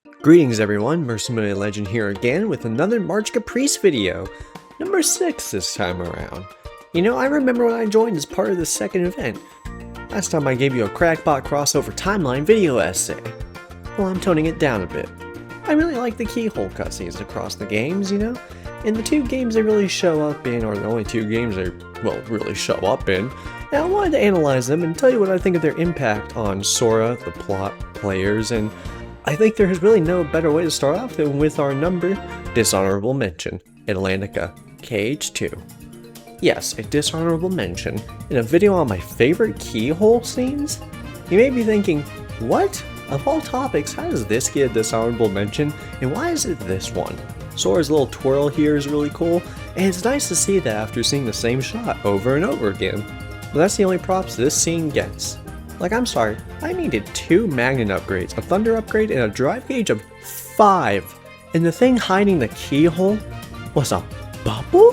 Greetings everyone, Mercenary Legend here again with another March Caprice video. Number 6 this time around. You know, I remember when I joined as part of the second event. Last time I gave you a crackpot crossover timeline video essay. Well, I'm toning it down a bit. I really like the keyhole cutscenes across the games, you know? And the two games they really show up in are the only two games they, well, really show up in. And I wanted to analyze them and tell you what I think of their impact on Sora, the plot, players, and I think there's really no better way to start off than with our number dishonorable mention, Atlantica KH2. Yes, a dishonorable mention in a video on my favorite keyhole scenes? You may be thinking, what? Of all topics, how does this get a dishonorable mention, and why is it this one? Sora's little twirl here is really cool, and it's nice to see that after seeing the same shot over and over again. But that's the only props this scene gets. Like, I'm sorry, I needed 2 magnet upgrades, a thunder upgrade, and a drive gauge of 5. And the thing hiding the keyhole was a bubble?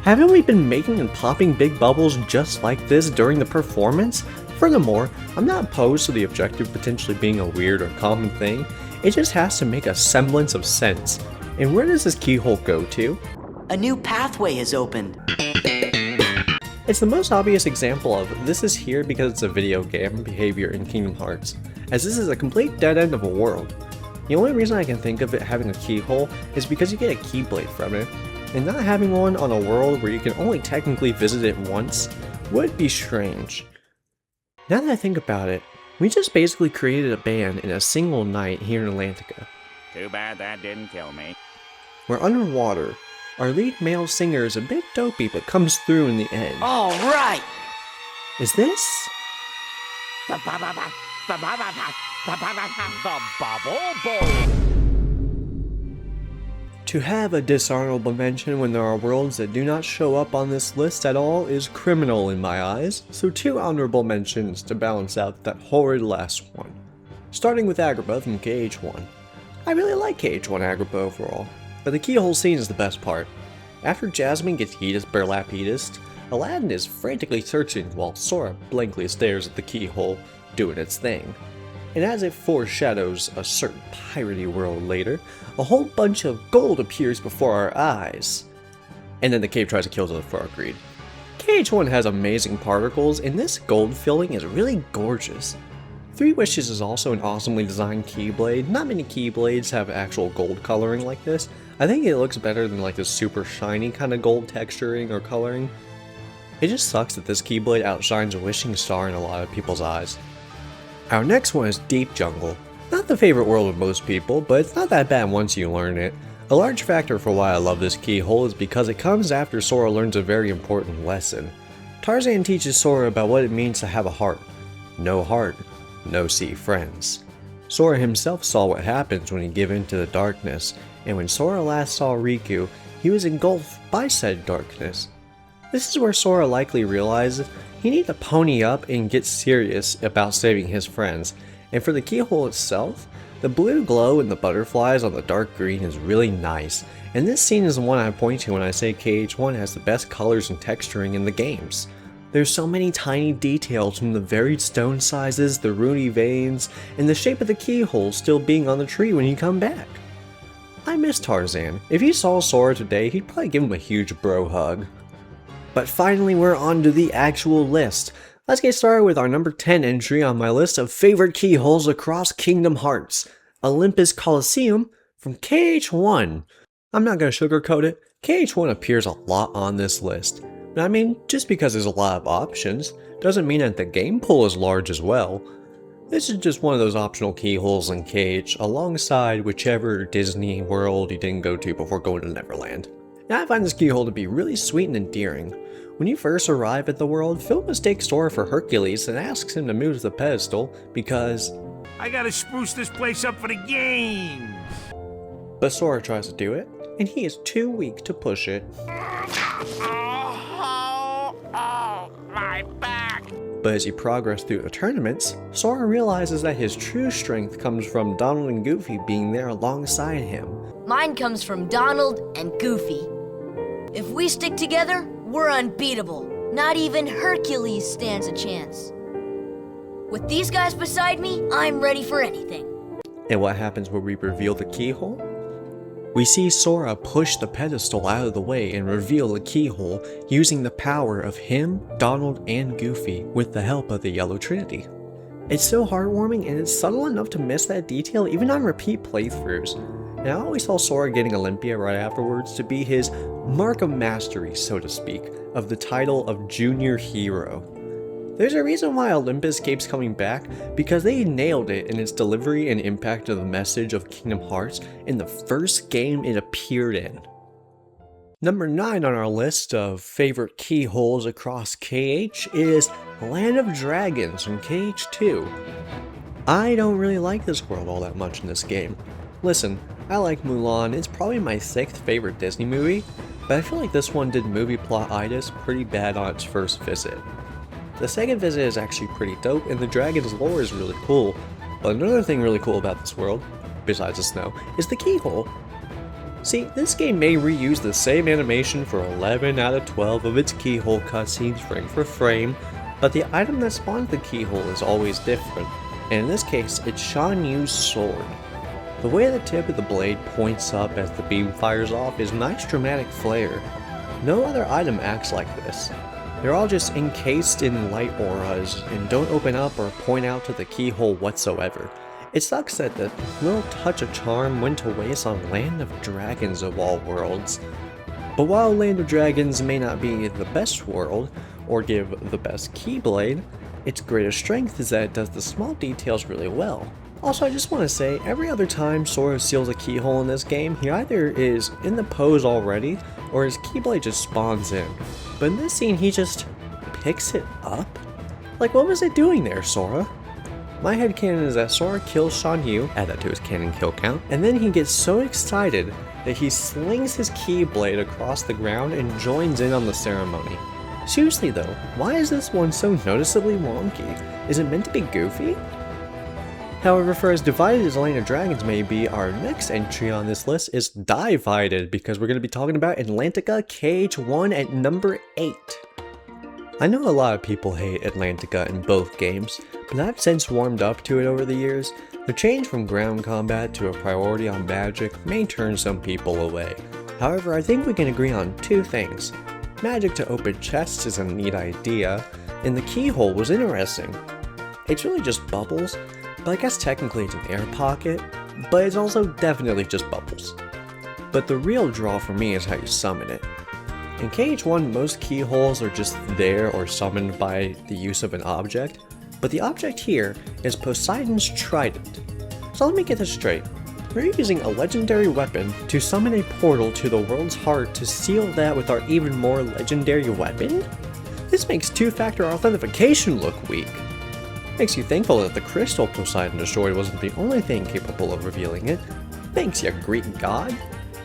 Haven't we been making and popping big bubbles just like this during the performance? Furthermore, I'm not opposed to the objective potentially being a weird or common thing, it just has to make a semblance of sense. And where does this keyhole go to? A new pathway has opened. It's the most obvious example of this is here because it's a video game behavior in Kingdom Hearts, as this is a complete dead end of a world. The only reason I can think of it having a keyhole is because you get a keyblade from it, and not having one on a world where you can only technically visit it once would be strange. Now that I think about it, we just basically created a band in a single night here in Atlantica. Too bad that didn't kill me. We're underwater. Our lead male singer is a bit dopey but comes through in the end. All right! Is this? The Bubble Bowl. To have a dishonorable mention when there are worlds that do not show up on this list at all is criminal in my eyes, so 2 honorable mentions to balance out that horrid last one. Starting with Agrippa from KH1. I really like KH1 Agrippa overall, but the keyhole scene is the best part. After Jasmine gets Yeetus Burlapedist, Aladdin is frantically searching while Sora blankly stares at the keyhole, doing its thing. And as it foreshadows a certain piratey world later, a whole bunch of gold appears before our eyes. And then the cave tries to kill us for our greed. KH1 has amazing particles, and this gold filling is really gorgeous. 3 Wishes is also an awesomely designed keyblade. Not many keyblades have actual gold coloring like this. I think it looks better than like this super shiny kind of gold texturing or coloring. It just sucks that this keyblade outshines a wishing star in a lot of people's eyes. Our next one is Deep Jungle. Not the favorite world of most people, but it's not that bad once you learn it. A large factor for why I love this keyhole is because it comes after Sora learns a very important lesson. Tarzan teaches Sora about what it means to have a heart. No heart, no sea friends. Sora himself saw what happens when you give in to the darkness, and when Sora last saw Riku, he was engulfed by said darkness. This is where Sora likely realizes he needs to pony up and get serious about saving his friends, and for the keyhole itself, the blue glow and the butterflies on the dark green is really nice, and this scene is the one I point to when I say KH1 has the best colors and texturing in the games. There's so many tiny details from the varied stone sizes, the runy veins, and the shape of the keyhole still being on the tree when you come back. I miss Tarzan. If he saw Sora today, he'd probably give him a huge bro hug. But finally we're on to the actual list. Let's get started with our number 10 entry on my list of favorite keyholes across Kingdom Hearts. Olympus Coliseum from KH1. I'm not going to sugarcoat it, KH1 appears a lot on this list. But I mean, just because there's a lot of options, doesn't mean that the game pool is large as well. This is just one of those optional keyholes in KH alongside whichever Disney world you didn't go to before going to Neverland. Now I find this keyhole to be really sweet and endearing. When you first arrive at the world, Phil mistakes Sora for Hercules and asks him to move to the pedestal because I gotta spruce this place up for the games. But Sora tries to do it, and he is too weak to push it. Oh, my back. But as he progresses through the tournaments, Sora realizes that his true strength comes from Donald and Goofy being there alongside him. Mine comes from Donald and Goofy. If we stick together, we're unbeatable. Not even Hercules stands a chance. With these guys beside me, I'm ready for anything. And what happens when we reveal the keyhole? We see Sora push the pedestal out of the way and reveal the keyhole using the power of him, Donald, and Goofy with the help of the Yellow Trinity. It's so heartwarming and it's subtle enough to miss that detail even on repeat playthroughs. And I always saw Sora getting Olympia right afterwards to be his mark of mastery, so to speak, of the title of Junior Hero. There's a reason why Olympus keeps coming back, because they nailed it in its delivery and impact of the message of Kingdom Hearts in the first game it appeared in. Number 9 on our list of favorite keyholes across KH is Land of Dragons from KH2. I don't really like this world all that much in this game. Listen, I like Mulan, it's probably my 6th favorite Disney movie, but I feel like this one did movie plot-itis pretty bad on its first visit. The second visit is actually pretty dope, and the dragon's lore is really cool. But another thing really cool about this world, besides the snow, is the keyhole. See, this game may reuse the same animation for 11 out of 12 of its keyhole cutscenes frame for frame, but the item that spawns the keyhole is always different, and in this case, it's Shan Yu's sword. The way the tip of the blade points up as the beam fires off is nice dramatic flair. No other item acts like this. They're all just encased in light auras and don't open up or point out to the keyhole whatsoever. It sucks that the little touch of charm went to waste on Land of Dragons of all worlds. But while Land of Dragons may not be the best world, or give the best keyblade, its greatest strength is that it does the small details really well. Also, I just want to say, every other time Sora seals a keyhole in this game, he either is in the pose already, or his keyblade just spawns in. But in this scene, he just picks it up? Like, what was it doing there, Sora? My headcanon is that Sora kills Shan Yu, add that to his canon kill count, and then he gets so excited that he slings his keyblade across the ground and joins in on the ceremony. Seriously though, why is this one so noticeably wonky? Is it meant to be goofy? However, for as divided as Land of Dragons may be, our next entry on this list is divided, because we're going to be talking about Atlantica KH1 at number 8. I know a lot of people hate Atlantica in both games, but I've since warmed up to it over the years. The change from ground combat to a priority on magic may turn some people away. However, I think we can agree on two things. Magic to open chests is a neat idea, and the keyhole was interesting. It's really just bubbles, but I guess technically it's an air pocket, but it's also definitely just bubbles. But the real draw for me is how you summon it. In KH1, most keyholes are just there or summoned by the use of an object, but the object here is Poseidon's Trident. So let me get this straight. We're using a legendary weapon to summon a portal to the world's heart to seal that with our even more legendary weapon? This makes two-factor authentication look weak. Makes you thankful that the crystal Poseidon destroyed wasn't the only thing capable of revealing it. Thanks, you Greek god.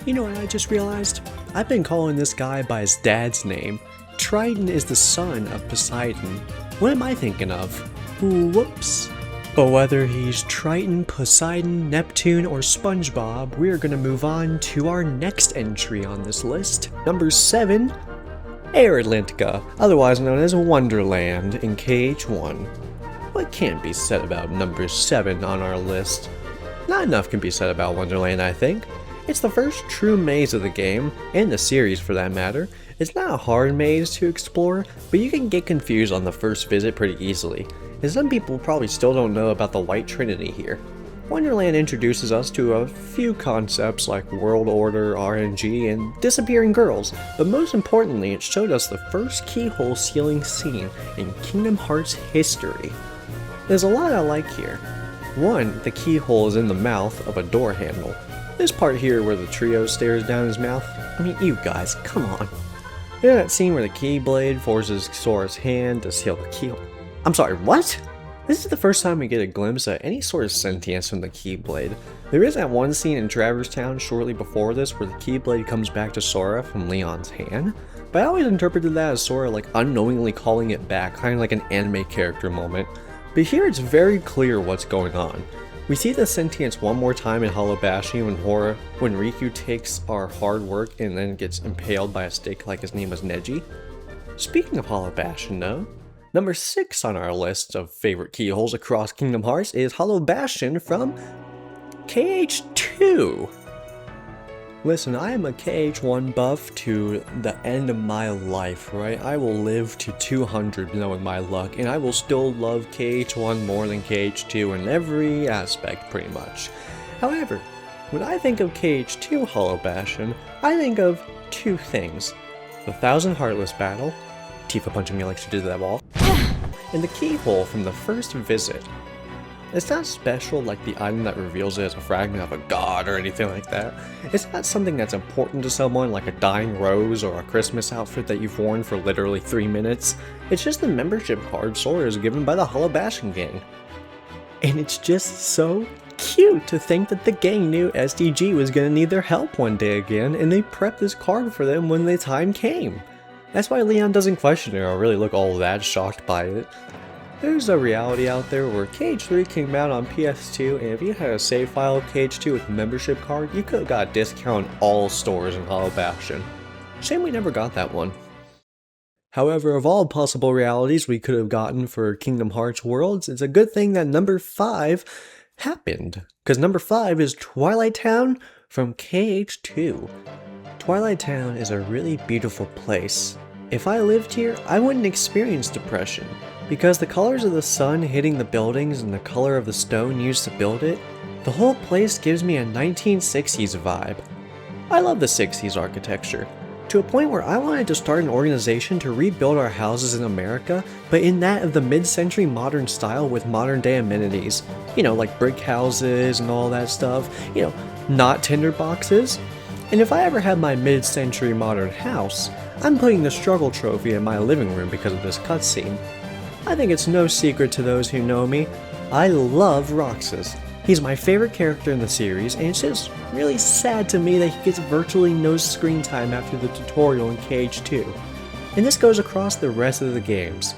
You know what I just realized? I've been calling this guy by his dad's name. Triton is the son of Poseidon. What am I thinking of? Whoops. But whether he's Triton, Poseidon, Neptune, or SpongeBob, we're gonna move on to our next entry on this list. Number 7, Air Atlantica, otherwise known as Wonderland in KH1. What can't be said about number 7 on our list? Not enough can be said about Wonderland, I think. It's the first true maze of the game, and the series for that matter. It's not a hard maze to explore, but you can get confused on the first visit pretty easily, and some people probably still don't know about the White Trinity here. Wonderland introduces us to a few concepts like world order, RNG, and disappearing girls, but most importantly it showed us the first keyhole sealing scene in Kingdom Hearts history. There's a lot I like here. One, the keyhole is in the mouth of a door handle. This part here where the trio stares down his mouth, I mean, you guys, come on. You know that scene where the Keyblade forces Sora's hand to seal the keyhole? I'm sorry, what? This is the first time we get a glimpse at any sort of sentience from the Keyblade. There is that one scene in Traverse Town shortly before this where the Keyblade comes back to Sora from Leon's hand, but I always interpreted that as Sora like unknowingly calling it back, kind of like an anime character moment. But here it's very clear what's going on. We see the sentience one more time in Hollow Bastion when Riku takes our hard work and then gets impaled by a stake like his name was Neji. Speaking of Hollow Bastion though, number 6 on our list of favorite keyholes across Kingdom Hearts is Hollow Bastion from KH2! Listen, I am a KH1 buff to the end of my life, right? I will live to 200 knowing my luck, and I will still love KH1 more than KH2 in every aspect, pretty much. However, when I think of KH2 Hollow Bastion, I think of two things. The 1000 Heartless battle, Tifa punching me like she did that wall, and the keyhole from the first visit. It's not special like the item that reveals it as a fragment of a god or anything like that. It's not something that's important to someone like a dying rose or a Christmas outfit that you've worn for literally 3 minutes. It's just the membership card Sora is given by the Hollow Bastion gang. And it's just so cute to think that the gang knew SDG was gonna need their help one day again, and they prepped this card for them when the time came. That's why Leon doesn't question it or really look all that shocked by it. There's a reality out there where KH3 came out on PS2, and if you had a save file of KH2 with a membership card, you could have got a discount on all stores in Hollow Bastion. Shame we never got that one. However, of all possible realities we could have gotten for Kingdom Hearts Worlds, it's a good thing that number 5 happened, because number 5 is Twilight Town from KH2. Twilight Town is a really beautiful place. If I lived here, I wouldn't experience depression, because the colors of the sun hitting the buildings and the color of the stone used to build it, the whole place gives me a 1960s vibe. I love the 60s architecture, to a point where I wanted to start an organization to rebuild our houses in America, but in that of the mid-century modern style with modern day amenities. You know, like brick houses and all that stuff, you know, not tinder boxes. And if I ever have my mid-century modern house, I'm putting the struggle trophy in my living room because of this cutscene. I think it's no secret to those who know me, I love Roxas. He's my favorite character in the series, and it's just really sad to me that he gets virtually no screen time after the tutorial in KH2. And this goes across the rest of the games.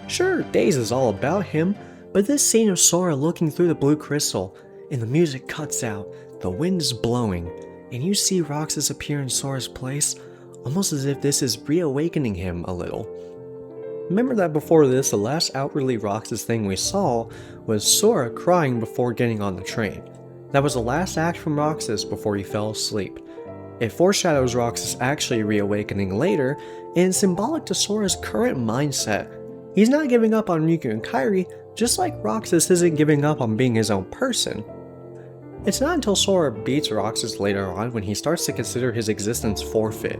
Sure, Days is all about him, but this scene of Sora looking through the blue crystal, and the music cuts out, the wind is blowing, and you see Roxas appear in Sora's place, almost as if this is reawakening him a little. Remember that before this, the last outwardly Roxas thing we saw was Sora crying before getting on the train. That was the last act from Roxas before he fell asleep. It foreshadows Roxas actually reawakening later, and is symbolic to Sora's current mindset. He's not giving up on Riku and Kairi, just like Roxas isn't giving up on being his own person. It's not until Sora beats Roxas later on when he starts to consider his existence forfeit.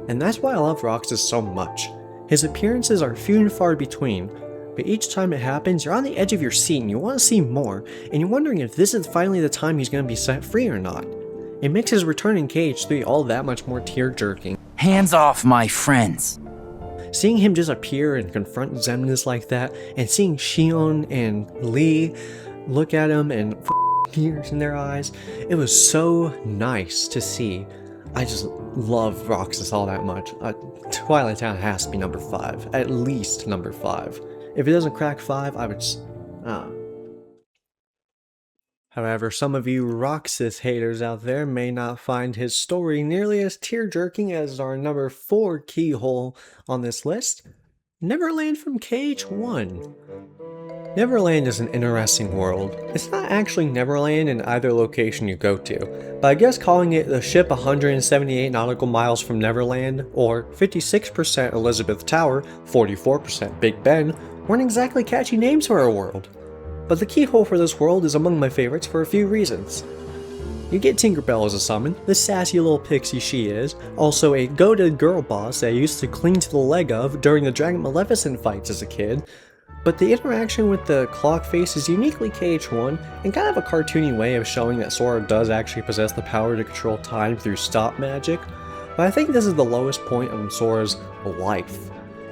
And that's why I love Roxas so much. His appearances are few and far between, but each time it happens, you're on the edge of your seat and you want to see more, and you're wondering if this is finally the time he's going to be set free or not. It makes his return in KH3 all that much more tear-jerking. Hands off my friends. Seeing him just appear and confront Xemnas like that, and seeing Shion and Lee look at him and tears in their eyes, it was so nice to see. I just love Roxas all that much. Twilight Town has to be number 5, at least number 5. If it doesn't crack 5, I would However, some of you Roxas haters out there may not find his story nearly as tear-jerking as our number 4 keyhole on this list, Neverland from KH1. Neverland is an interesting world. It's not actually Neverland in either location you go to, but I guess calling it the ship 178 nautical miles from Neverland, or 56% Elizabeth Tower, 44% Big Ben, weren't exactly catchy names for a world. But the keyhole for this world is among my favorites for a few reasons. You get Tinkerbell as a summon, the sassy little pixie she is, also a goated girl boss that I used to cling to the leg of during the Dragon Maleficent fights as a kid, but the interaction with the clock face is uniquely KH1 and kind of a cartoony way of showing that Sora does actually possess the power to control time through stop magic, but I think this is the lowest point of Sora's life.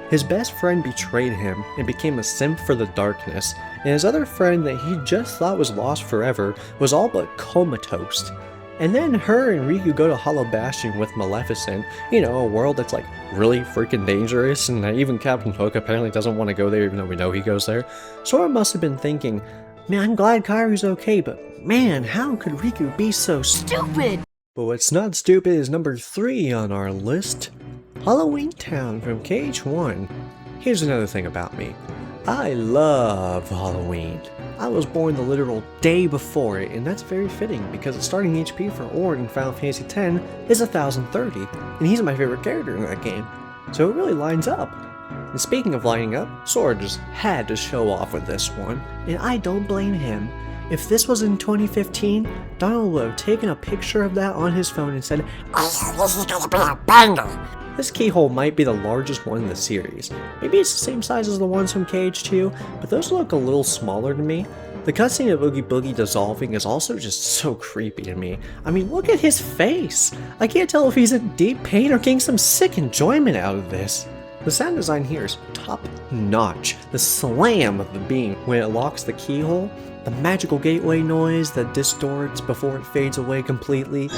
His best friend betrayed him and became a simp for the darkness, and his other friend that he just thought was lost forever was all but comatose. And then her and Riku go to Hollow Bastion with Maleficent, you know, a world that's like really freaking dangerous, and even Captain Hook apparently doesn't want to go there even though we know he goes there. Sora must have been thinking, man, I'm glad Kairi's okay, but man, how could Riku be so stupid? But what's not stupid is number 3 on our list, Halloween Town from KH1. Here's another thing about me. I love Halloween. I was born the literal day before it, and that's very fitting because the starting HP for Ord in Final Fantasy X is 1030, and he's my favorite character in that game, so it really lines up. And speaking of lining up, Sora just had to show off with this one, and I don't blame him. If this was in 2015, Donald would have taken a picture of that on his phone and said, "Oh, this is gonna be a banger!" This keyhole might be the largest one in the series. Maybe it's the same size as the ones from KH2, but those look a little smaller to me. The cutscene of Oogie Boogie dissolving is also just so creepy to me. I mean, look at his face! I can't tell if he's in deep pain or getting some sick enjoyment out of this. The sound design here is top notch. The slam of the beam when it locks the keyhole, the magical gateway noise that distorts before it fades away completely.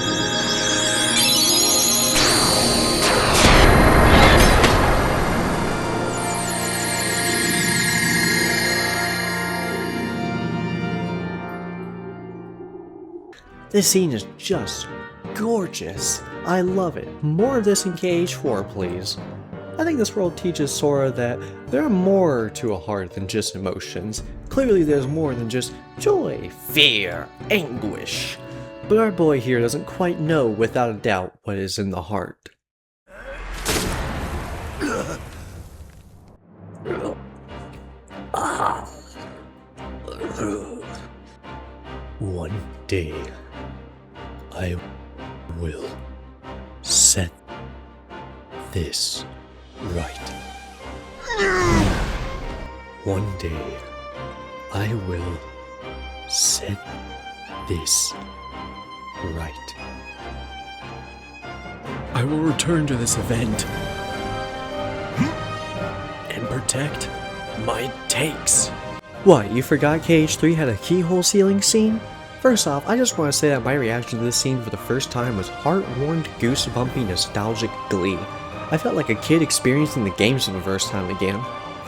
This scene is just gorgeous. I love it. More of this in KH4, please. I think this world teaches Sora that there are more to a heart than just emotions. Clearly there's more than just joy, fear, anguish. But our boy here doesn't quite know without a doubt what is in the heart. One day, I will set this right. One day, I will set this right. I will return to this event and protect my takes. What, you forgot KH3 had a keyhole sealing scene? First off, I just want to say that my reaction to this scene for the first time was heart-warmed, goosebumpy, nostalgic glee. I felt like a kid experiencing the games for the first time again.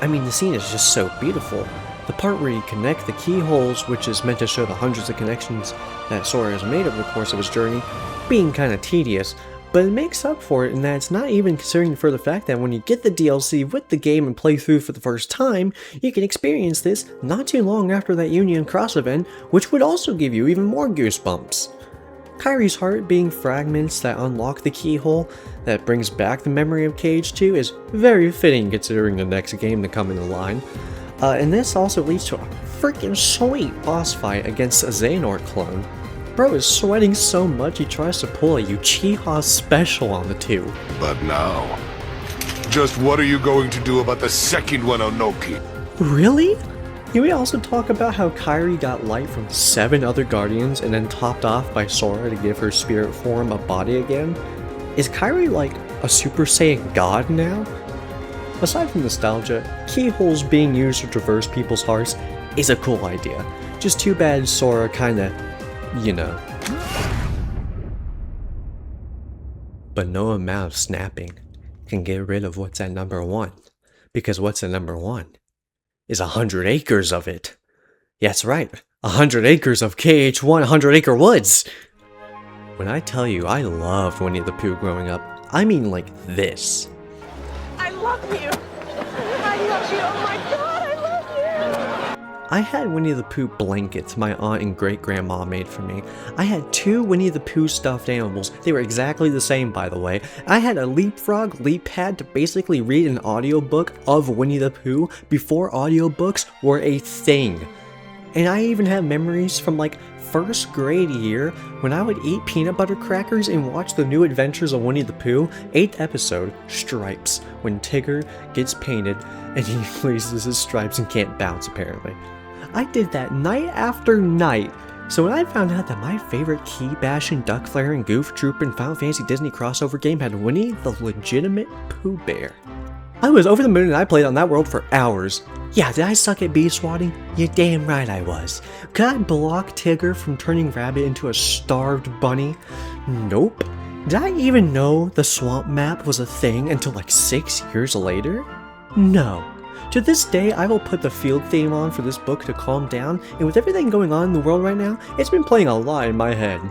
I mean, the scene is just so beautiful. The part where you connect the keyholes, which is meant to show the hundreds of connections that Sora has made over the course of his journey, being kinda tedious, but it makes up for it in that it's not even considering for the fact that when you get the DLC with the game and play through for the first time, you can experience this not too long after that Union Cross event, which would also give you even more goosebumps. Kairi's heart being fragments that unlock the keyhole that brings back the memory of KH2 is very fitting considering the next game to come in the line. And this also leads to a freaking sweet boss fight against a Xehanort clone. Bro is sweating so much he tries to pull a Uchiha special on the two. But now, just what are you going to do about the second one, Onoki? Really? Can we also talk about how Kairi got light from 7 other Guardians and then topped off by Sora to give her spirit form a body again? Is Kairi like a Super Saiyan god now? Aside from nostalgia, keyholes being used to traverse people's hearts is a cool idea. Just too bad Sora kinda, you know. But no amount of snapping can get rid of what's at number 1. Because what's at number 1 is 100 acres of it. Yeah, that's right, 100 acres of KH1 100 Acre Woods! When I tell you I loved Winnie the Pooh growing up, I mean like this. I love you! I love you! Oh my god, I love you! I had Winnie the Pooh blankets my aunt and great-grandma made for me. I had 2 Winnie the Pooh stuffed animals. They were exactly the same, by the way. I had a leapfrog leap pad to basically read an audiobook of Winnie the Pooh before audiobooks were a thing. And I even have memories from like first grade year when I would eat peanut butter crackers and watch the new adventures of Winnie the Pooh, 8th episode, Stripes, when Tigger gets painted and he loses his stripes and can't bounce apparently. I did that night after night. So when I found out that my favorite key bashing, duck flaring, goof trooping Final Fantasy Disney crossover game had Winnie the legitimate Pooh Bear, I was over the moon and I played on that world for hours. Yeah, did I suck at bee swatting? You're damn right I was. Could I block Tigger from turning Rabbit into a starved bunny? Nope. Did I even know the swamp map was a thing until like 6 years later? No. To this day, I will put the field theme on for this book to calm down, and with everything going on in the world right now, it's been playing a lot in my head.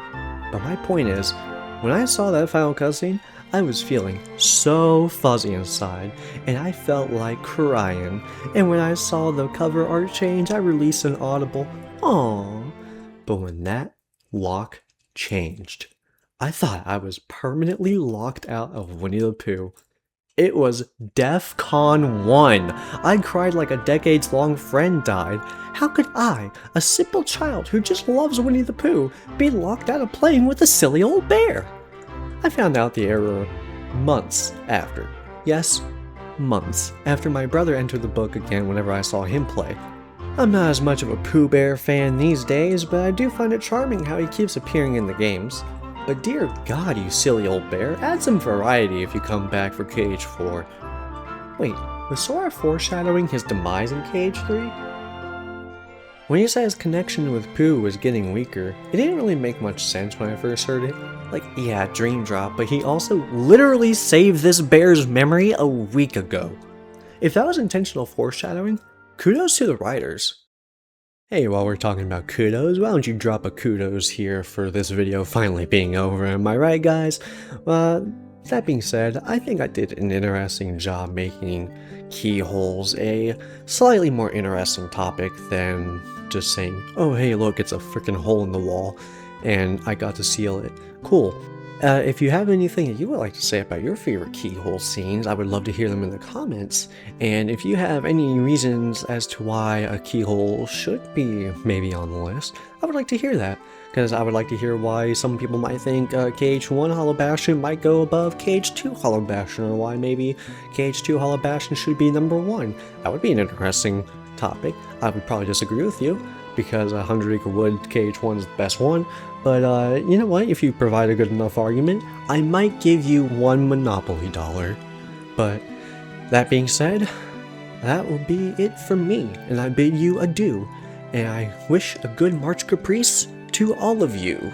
But my point is, when I saw that final cutscene, I was feeling so fuzzy inside, and I felt like crying. And when I saw the cover art change, I released an audible "aww." But when that lock changed, I thought I was permanently locked out of Winnie the Pooh. It was DEFCON 1. I cried like a decades-long friend died. How could I, a simple child who just loves Winnie the Pooh, be locked out of playing with a silly old bear? I found out the error months after. Yes, months after my brother entered the book again whenever I saw him play. I'm not as much of a Pooh Bear fan these days, but I do find it charming how he keeps appearing in the games. But dear God, you silly old bear, add some variety if you come back for Cage 4. Wait, was Sora foreshadowing his demise in Cage 3? When he said his connection with Pooh was getting weaker, it didn't really make much sense when I first heard it. Like, yeah, Dream Drop, but he also literally saved this bear's memory a week ago. If that was intentional foreshadowing, kudos to the writers. Hey, while we're talking about kudos, why don't you drop a kudos here for this video finally being over, am I right, guys? That being said, I think I did an interesting job making keyholes a slightly more interesting topic than just saying, oh hey look, it's a freaking hole in the wall, and I got to seal it. Cool. If you have anything that you would like to say about your favorite keyhole scenes, I would love to hear them in the comments. And if you have any reasons as to why a keyhole should be maybe on the list, I would like to hear that. Because I would like to hear why some people might think Cage 1 Hollow Bastion might go above Cage 2 Hollow Bastion, or why maybe Cage 2 Hollow Bastion should be number 1. That would be an interesting topic. I would probably disagree with you, because 100 Acre Wood Cage 1 is the best one. But you know what, if you provide a good enough argument, I might give you one Monopoly dollar. But that being said, that will be it from me, and I bid you adieu, and I wish a good March Caprice to all of you.